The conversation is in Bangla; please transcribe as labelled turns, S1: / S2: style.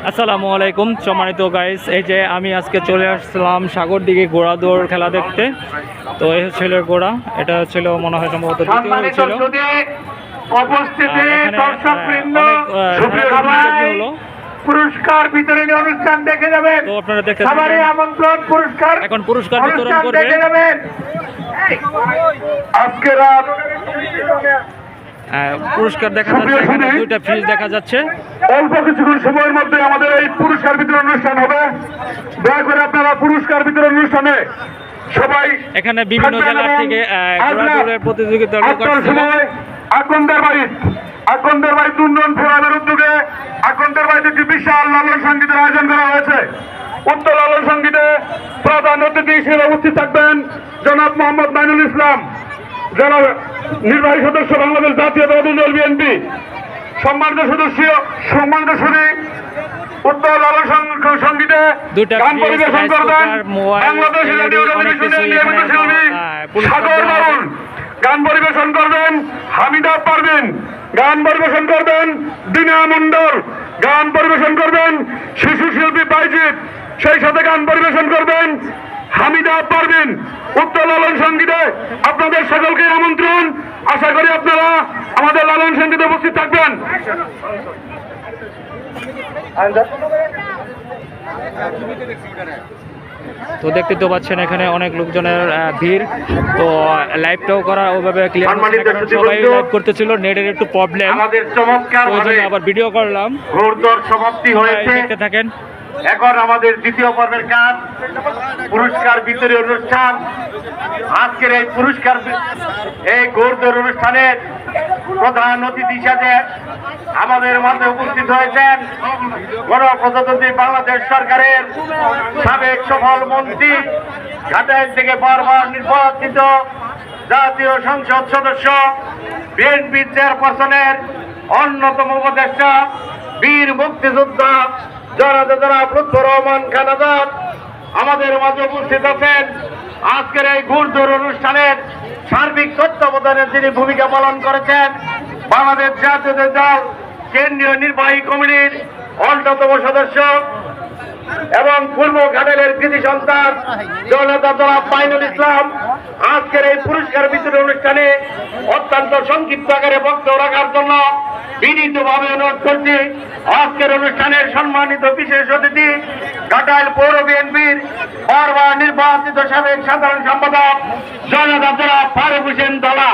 S1: আসসালামু আলাইকুম সম্মানিত গাইস, এই যে আমি আজকে চলে আসলাম সাগর দিকে ঘোড়া দৌড় খেলা দেখতে। তো এই ছিল ঘোড়া, এটা ছিল মনে হয় সম্ভবত দ্বিতীয় ছিল।
S2: পুরস্কার বিতরণী অনুষ্ঠান দেখে যাবেন।
S1: তো আপনারা দেখতে
S2: সবারই আমন্ত্রণ, পুরস্কার
S1: এখন পুরস্কার বিতরণ করবে।
S2: দেখে যাবেন। আজকে রাত
S1: পুরস্কার দেখা যাচ্ছে, এখানে দুইটা ফ্রিজ দেখা যাচ্ছে।
S2: অল্প কিছুক্ষণ সময়ের মধ্যে আমাদের এই পুরস্কার বিতরণ অনুষ্ঠান হবে। দয়া করে আপনারা পুরস্কার বিতরণ অনুষ্ঠানে সবাই
S1: এখানে বিভিন্ন জেলার থেকে ঘোড়াদৌড়ের প্রতিযোগিতা
S2: আকন্দের বাড়ির উন্নয়ন ফোরামের উদ্যোগে আকন্দের বাড়িতে একটি বিশাল লালন সঙ্গীতের আয়োজন করা হয়েছে। উক্ত লালন সঙ্গীতে প্রধান অতিথি হিসেবে উপস্থিত থাকবেন জনাব মোহাম্মদ মাইনুল ইসলাম, জেলা নির্বাহী সদস্য, বাংলাদেশ জাতীয়তাবাদী দল বিএনপি। সম্মানিত সদস্য, সম্মানিত সুদী, উক্ত লালন সঙ্গীতে গান পরিবেশন করবেন বাংলাদেশ রেডিও টেলিভিশনের নিয়মিত শিল্পী সাগর বাউল। গান পরিবেশন করবেন হামিদা পারভিন। গান পরিবেশন করবেন দিনা মন্ডল। গান পরিবেশন করবেন শিশু শিল্পী বাইজিৎ। সেই সাথে গান পরিবেশন করবেন হামিদা পারভিন। উক্ত লালন সঙ্গীতে আপনাদের সকলকে আমন্ত্রণ। আশা করি আপনারা আমাদের লালন সঙ্গীতে উপস্থিত থাকবেন।
S1: তো দেখতে তো পাচ্ছেন এখানে অনেক লোকজনের ভিড়। তো লাইভটাও করা ওইভাবে ক্লিয়ার, সবাই লাইভ করতেছিল, নেটের একটু প্রবলেম,
S2: আমাদের চমৎকার
S1: আবার ভিডিও করলাম।
S2: ঘোড়দৌড় সমাপ্তি হয়েছে।
S1: দেখতে থাকেন।
S2: এখন আমাদের দ্বিতীয় পর্বের কাজ পুরস্কার বিতরণী অনুষ্ঠান। আজকের এই এই ঘোড়দৌড় অনুষ্ঠানের প্রধান অতিথি হিসাবে আমাদের মাঝে উপস্থিত হয়েছেন গণপ্রজাতন্ত্রী বাংলাদেশ সরকারের সাবেক সফল মন্ত্রী, ঘাটাইল থেকে বারবার নির্বাচিত জাতীয় সংসদ সদস্য, বিএনপি চেয়ারপারসনের অন্যতম উপদেষ্টা, বীর মুক্তিযোদ্ধা জনাব লুৎফর রহমান খান আজাদ আমাদের মাঝে উপস্থিত আছেন। আজকের এই ঘোড়দৌড় অনুষ্ঠানের সার্বিক তত্ত্বাবধানে যিনি ভূমিকা পালন করেছেন বাংলাদেশ জাতীয় দল কেন্দ্রীয় নির্বাহী কমিটির অন্যতম সদস্য এবং পূর্ব ঘাটাইলের কৃতি সন্তান জনাব মাইনুল ইসলাম। আজকের এই পুরস্কার বিতরণ অনুষ্ঠানে অত্যন্ত সংক্ষিপ্ত আকারে বক্তব্য রাখার জন্য বিনীতভাবে অনুরোধ করছি আজকের অনুষ্ঠানের সম্মানিত বিশেষ অতিথি ঘাটাইল পৌর বিএনপির বারবার নির্বাচিত সাবেক সাধারণ সম্পাদক জনাব ফারুক হোসেন দলা।